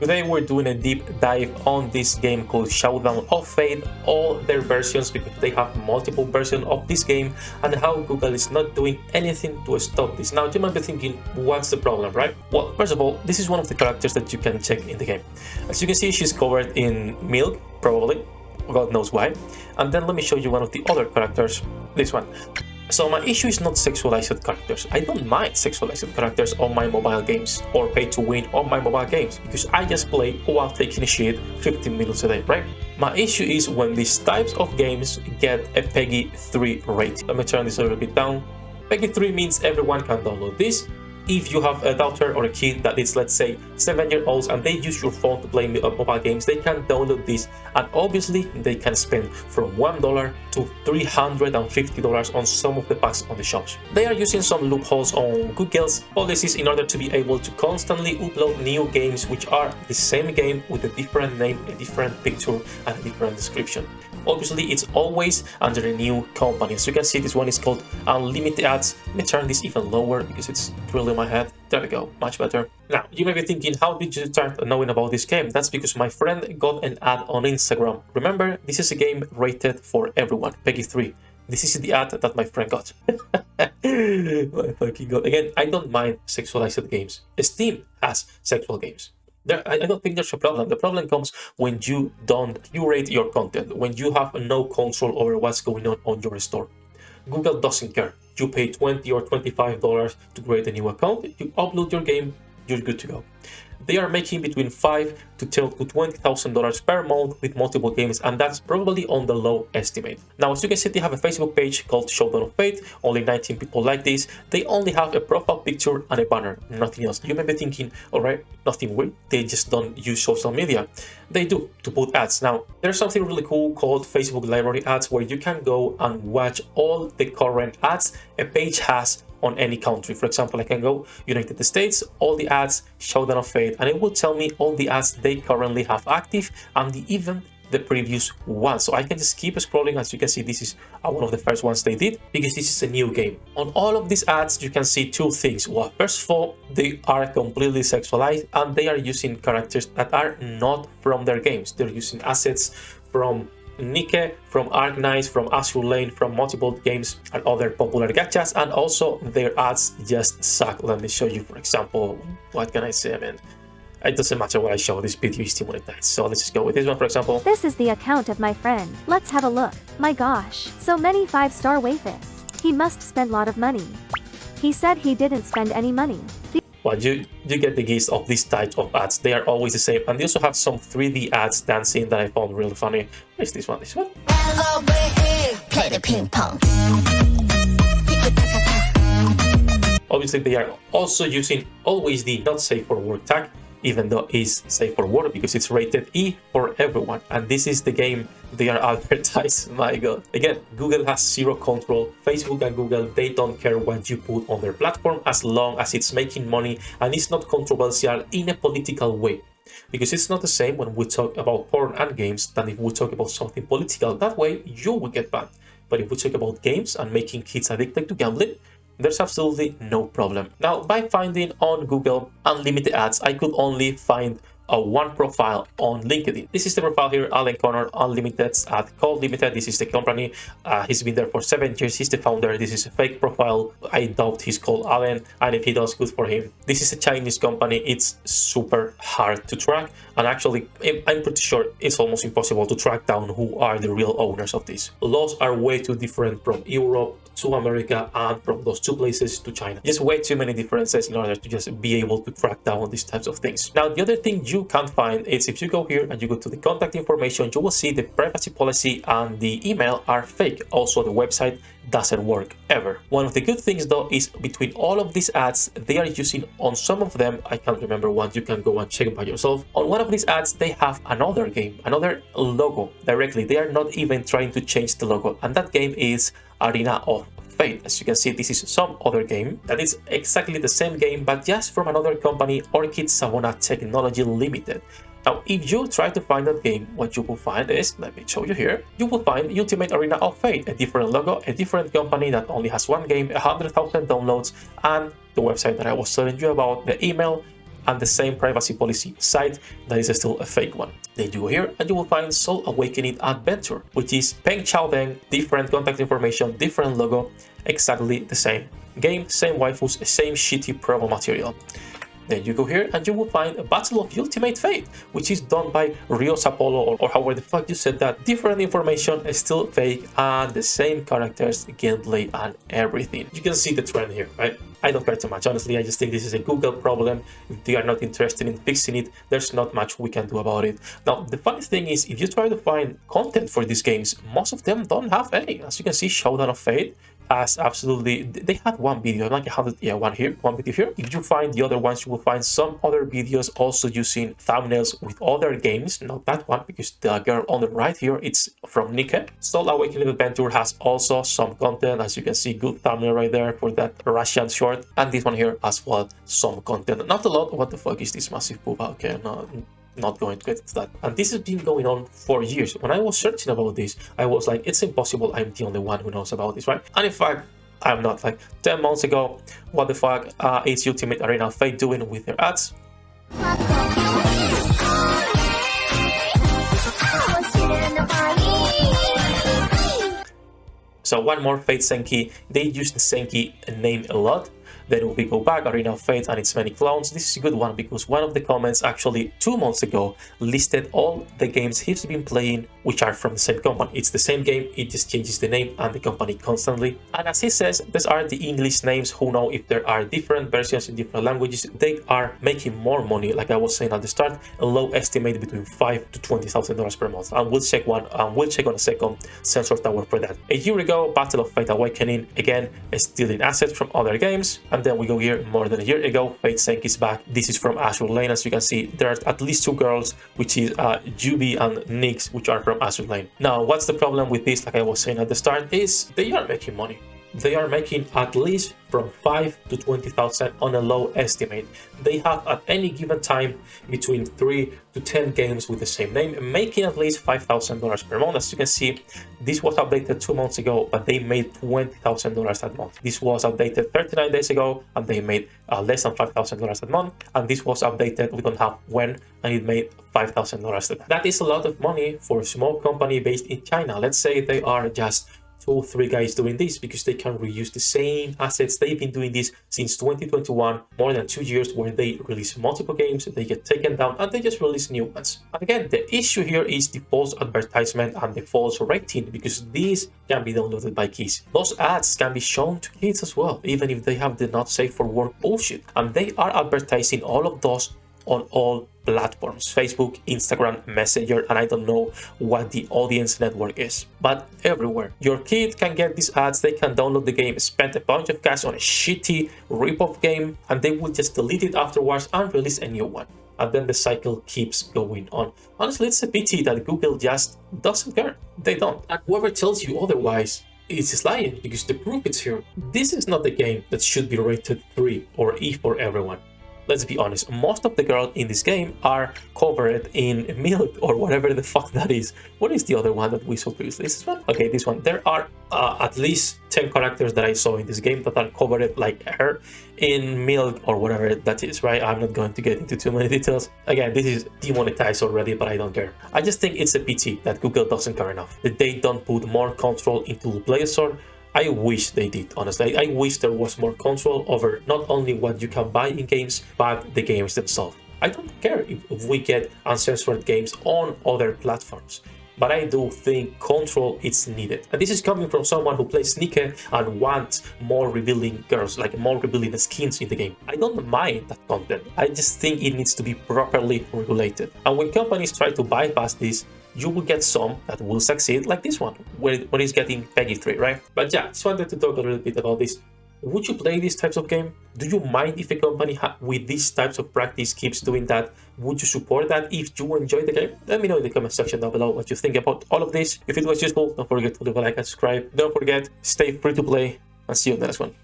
Today we're doing a deep dive on this game called Showdown of Fate, all their versions because they have multiple versions of this game, and how Google is not doing anything to stop this. Now you might be thinking, what's the problem, right? Well, first of all, this is one of the characters that you can check in the game. As you can see, she's covered in milk, probably. God knows why. And then let me show you one of the other characters, this one. So my issue is not sexualized characters. I don't mind sexualized characters on my mobile games or pay to win on my mobile games because I just play while taking a shit 15 minutes a day, right? My issue is when these types of games get a PEGI 3 rating. Let me turn this a little bit down. PEGI 3 means everyone can download this. If you have a daughter or a kid that is, let's say, 7-year-olds and they use your phone to play mobile games, they can download this, and obviously they can spend from $1 to $350 on some of the packs on the shops. They are using some loopholes on Google's policies in order to be able to constantly upload new games which are the same game with a different name, a different picture, and a different description. Obviously, it's always under a new company. As you can see, this one is called Unlimited Ads. Let me turn this even lower because it's really in my head. There we go, much better. Now, you may be thinking, how did you start knowing about this game? That's because my friend got an ad on Instagram. Remember, this is a game rated for everyone, PEGI 3. This is the ad that my friend got. My fucking god. Again, I don't mind sexualized games. Steam has sexual games. I don't think there's a problem. The problem comes when you don't curate your content, when you have no control over what's going on your store. Google doesn't care. You pay $20 or $25 to create a new account, you upload your game, you're good to go. They are making between $5,000 to $20,000 per month with multiple games, and that's probably on the low estimate. Now, as you can see, they have a Facebook page called Showdown of Fate. Only 19 people like this. They only have a profile picture and a banner, nothing else. You may be thinking, all right, nothing weird. They just don't use social media. They do to put ads. Now, there's something really cool called Facebook Library Ads where you can go and watch all the current ads a page has on any country. For example, I can go United States, all the ads, Showdown of Fate, and it will tell me all the ads they currently have active and even the previous ones. So I can just keep scrolling. As you can see, this is one of the first ones they did because this is a new game. On all of these ads, you can see two things. Well, first of all, they are completely sexualized and they are using characters that are not from their games. They're using assets from Nike, from Arknights, from Azure Lane, from multiple games and other popular gachas, and also their ads just suck. Let me show you, for example, what can I say, man? It doesn't matter what I show, this video is demonetized. So let's just go with this one, for example. This is the account of my friend. Let's have a look. My gosh, so many 5-star Waifus. He must spend a lot of money. He said he didn't spend any money. Well, you get the gist of these types of ads. They are always the same, and they also have some 3D ads dancing that I found really funny. Where's this one? This one? Play the ping pong. Obviously, they are also using always the not safe for work tag, even though it's safe for work because it's rated E for everyone. And this is the game they are advertised. My god. Again, Google has zero control. Facebook and Google, they don't care what you put on their platform as long as it's making money and it's not controversial in a political way. Because it's not the same when we talk about porn and games than if we talk about something political. That way, you will get banned. But if we talk about games and making kids addicted to gambling, there's absolutely no problem. Now, by finding on Google Unlimited Ads, I could only find one profile on LinkedIn. This is the profile here, Alan Connor, Unlimited at Call Limited. This is the company. He's been there for 7 years. He's the founder. This is a fake profile. I doubt he's called Alan, and if he does, good for him. This is a Chinese company. It's super hard to track, and actually, I'm pretty sure it's almost impossible to track down who are the real owners of this. Laws are way too different from Europe to America and from those two places to China. Just way too many differences in order to just be able to track down these types of things. Now, the other thing you can find is if you go here and you go to the contact information, you will see the privacy policy and the email are fake. Also, the website doesn't work ever. One of the good things though is between all of these ads, they are using on some of them, I can't remember one, you can go and check by yourself. On one of these ads, they have another game, another logo directly. They are not even trying to change the logo, and that game is Arena of Fate. As you can see, this is some other game that is exactly the same game, but just from another company, Orchid Savona Technology Limited. Now, if you try to find that game, what you will find is, let me show you here, you will find Ultimate Arena of Fate, a different logo, a different company that only has one game, 100,000 downloads, and the website that I was telling you about, the email, and the same privacy policy site that is still a fake one. Then you go here and you will find Soul Awakening Adventure, which is Peng Chaodeng, different contact information, different logo, exactly the same game, same waifus, same shitty promo material. Then you go here and you will find a Battle of Ultimate Fate, which is done by Rios Apollo, or however the fuck you said that. Different information is still fake and the same characters, gameplay and everything. You can see the trend here, right? I don't care too much, honestly. I just think this is a Google problem. If they are not interested in fixing it, there's not much we can do about it. Now, the funny thing is, if you try to find content for these games, most of them don't have any. As you can see, Showdown of Fate has absolutely, they had one video, like 100, yeah, one video here. If you find the other ones, you will find some other videos also using thumbnails with other games, not that one, because the girl on the right here, it's from Nika. Soul Awakening Adventure has also some content, as you can see, good thumbnail right there for that Russian short, and this one here as well, some content, not a lot. What the fuck is this massive booba? Okay, no, not going to get into that. And this has been going on for years. When I was searching about this, I was like, it's impossible I'm the only one who knows about this, right? And in fact, I'm not. Like 10 months ago, what the fuck is Ultimate Arena of Fate doing with their ads? So one more Fate Senki. They use the Senki name a lot. Then we go back, Arena of Fate and its many clones. This is a good one because one of the comments actually 2 months ago listed all the games he's been playing which are from the same company. It's the same game, it just changes the name and the company constantly. And as he says, these are the English names. Who know if there are different versions in different languages. They are making more money, like I was saying at the start, a low estimate between $5,000 to $20,000 per month. And we'll check on a second Sensor Tower for that. A year ago, Battle of Fate Awakening, again, stealing assets from other games. And then we go here, more than a year ago, Fate Senki is back. This is from Azure Lane. As you can see, there are at least 2 girls, which is Juby and Nyx, which are from Azure Lane. Now, what's the problem with this, like I was saying at the start, is they are making money. They are making at least from 5 to 20,000 on a low estimate. They have at any given time between 3 to 10 games with the same name, making at least $5,000 per month. As you can see, this was updated 2 months ago, but they made $20,000 that month. This was updated 39 days ago, and they made less than $5,000 a month. And this was updated, we don't have when, and it made $5,000. That is a lot of money for a small company based in China. Let's say they are just 2 or 3 guys doing this because they can reuse the same assets. They've been doing this since 2021, more than 2 years, where they release multiple games, they get taken down, and they just release new ones. And again, the issue here is the false advertisement and the false rating, because these can be downloaded by kids. Those ads can be shown to kids as well, even if they have the not safe for work bullshit. And they are advertising all of those on all platforms, Facebook, Instagram, Messenger, and I don't know what the audience network is, but everywhere. Your kid can get these ads, they can download the game, spend a bunch of cash on a shitty rip-off game, and they will just delete it afterwards and release a new one. And then the cycle keeps going on. Honestly, it's a pity that Google just doesn't care. They don't. And whoever tells you otherwise is just lying, because the proof is here. This is not a game that should be rated 3 or E for everyone. Let's be honest, most of the girls in this game are covered in milk or whatever the fuck that is. What is the other one that we saw previously? Is this one? Okay, this one. There are at least 10 characters that I saw in this game that are covered like her in milk or whatever that is, right? I'm not going to get into too many details. Again, this is demonetized already, but I don't care. I just think it's a pity that Google doesn't care enough, that they don't put more control into the Play Store. I wish they did, honestly. I wish there was more control over not only what you can buy in games, but the games themselves. I don't care if we get uncensored games on other platforms, but I do think control is needed. And this is coming from someone who plays Nika and wants more revealing girls, like more revealing skins in the game. I don't mind that content. I just think it needs to be properly regulated. And when companies try to bypass this, you will get some that will succeed, like this one, where it's getting Peggy 3, right? But yeah, just wanted to talk a little bit about this. Would you play these types of game? Do you mind if a company with these types of practice keeps doing that? Would you support that if you enjoy the game? Let me know in the comment section down below what you think about all of this. If it was useful, don't forget to leave a like and subscribe. Don't forget, stay free to play, and see you in the next one.